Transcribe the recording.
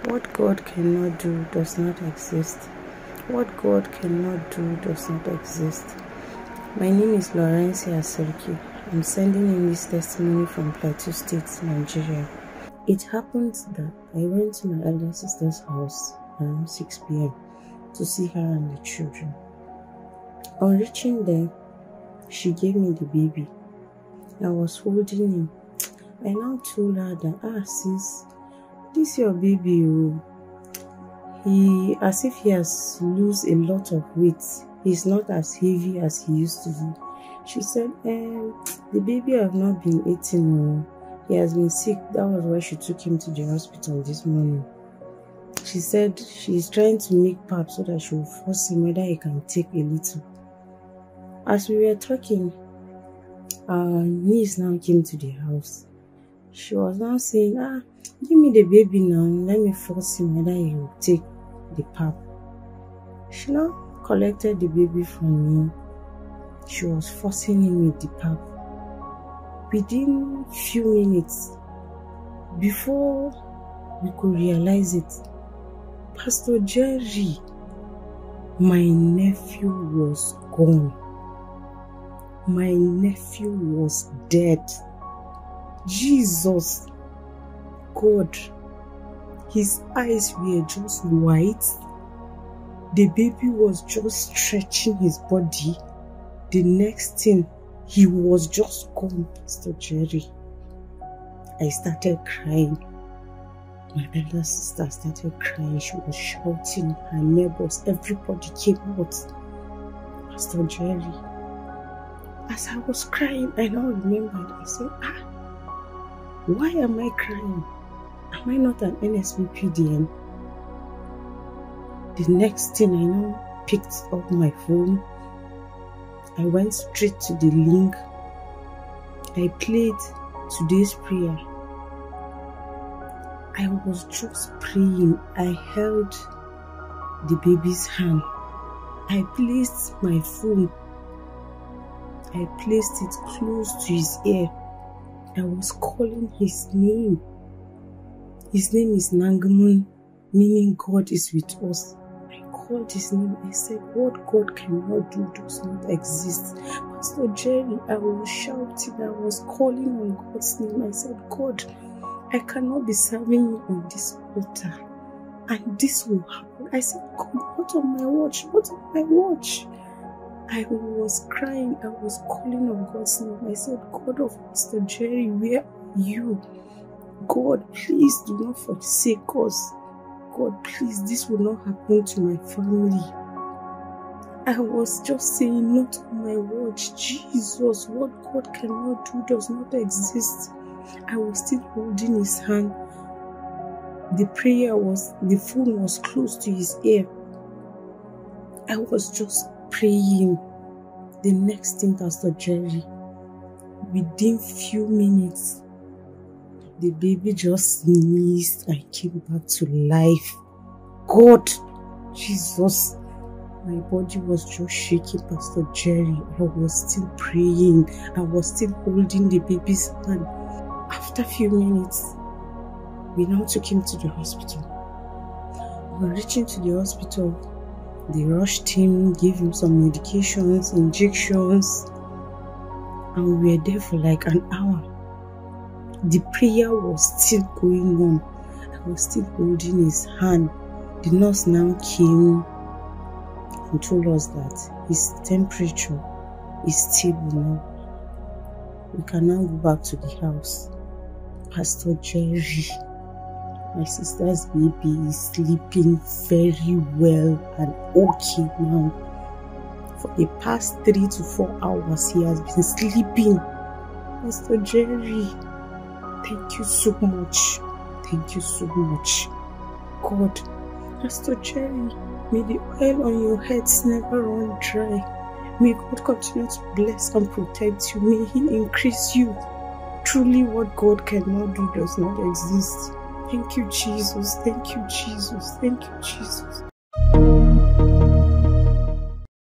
What God cannot do does not exist. What God cannot do does not exist. My name is Laurencia Serki. I'm sending in this testimony from Plateau State, Nigeria. It happened that I went to my elder sister's house around 6 p.m. to see her and the children. On reaching there, she gave me the baby. I was holding him. I now told her that, sis, this your baby, as if he has lost a lot of weight. He's not as heavy as he used to be. She said, the baby have not been eating. He has been sick. That was why she took him to the hospital this morning. She said she's trying to make pap so that she will force him whether he can take a little. As we were talking, our niece now came to the house. She was now saying, give me the baby now, let me force him whether he will take the pap. She now collected the baby from me. She was forcing him with the pap. Within few minutes, before we could realize it, Pastor Jerry, my nephew, was gone. My nephew was dead. Jesus, God, his eyes were just white. The baby was just stretching his body. The next thing, he was just gone, Pastor Jerry. I started crying. My elder sister started crying. She was shouting. Her neighbors, everybody came out. Pastor Jerry. As I was crying, I now remembered. I said, why am I crying? Am I not an NSPPD? The next thing, I now picked up my phone. I went straight to the link. I played today's prayer. I was just praying. I held the baby's hand. I placed my phone. I placed it close to his ear. I was calling his name. His name is Nangamun, meaning God is with us. I called his name. I said, what God cannot do does not exist. Pastor Jerry, I was shouting. I was calling on God's name. I said, God, I cannot be serving you on this altar. And this will happen. I said, God, what on my watch? What on my watch? I was crying. I was calling on God's name. I said, God of Pastor Jerry, where are you? God, please do not forsake us. God, please, this will not happen to my family. I was just saying, not on my watch. Jesus, what God cannot do does not exist. I was still holding his hand. The phone was close to his ear. I was just praying. The next thing, Pastor Jerry, within few minutes, the baby just sneezed and came back to life. God, Jesus, my body was just shaking, Pastor Jerry. I was still praying. I was still holding the baby's hand. After a few minutes, we now took him to the hospital. On reaching to the hospital, they rushed him, gave him some medications, injections, and we were there for like an hour. The prayer was still going on. I was still holding his hand. The nurse now came and told us that his temperature is stable now. We can now go back to the house. Pastor Jerry, my sister's baby, is sleeping very well and okay now. For the past 3 to 4 hours, he has been sleeping. Pastor Jerry, thank you so much. Thank you so much. God, Pastor Jerry, may the oil on your heads never run dry. May God continue to bless and protect you. May He increase you. Truly, what God cannot do does not exist. Thank you, Jesus. Thank you, Jesus. Thank you, Jesus.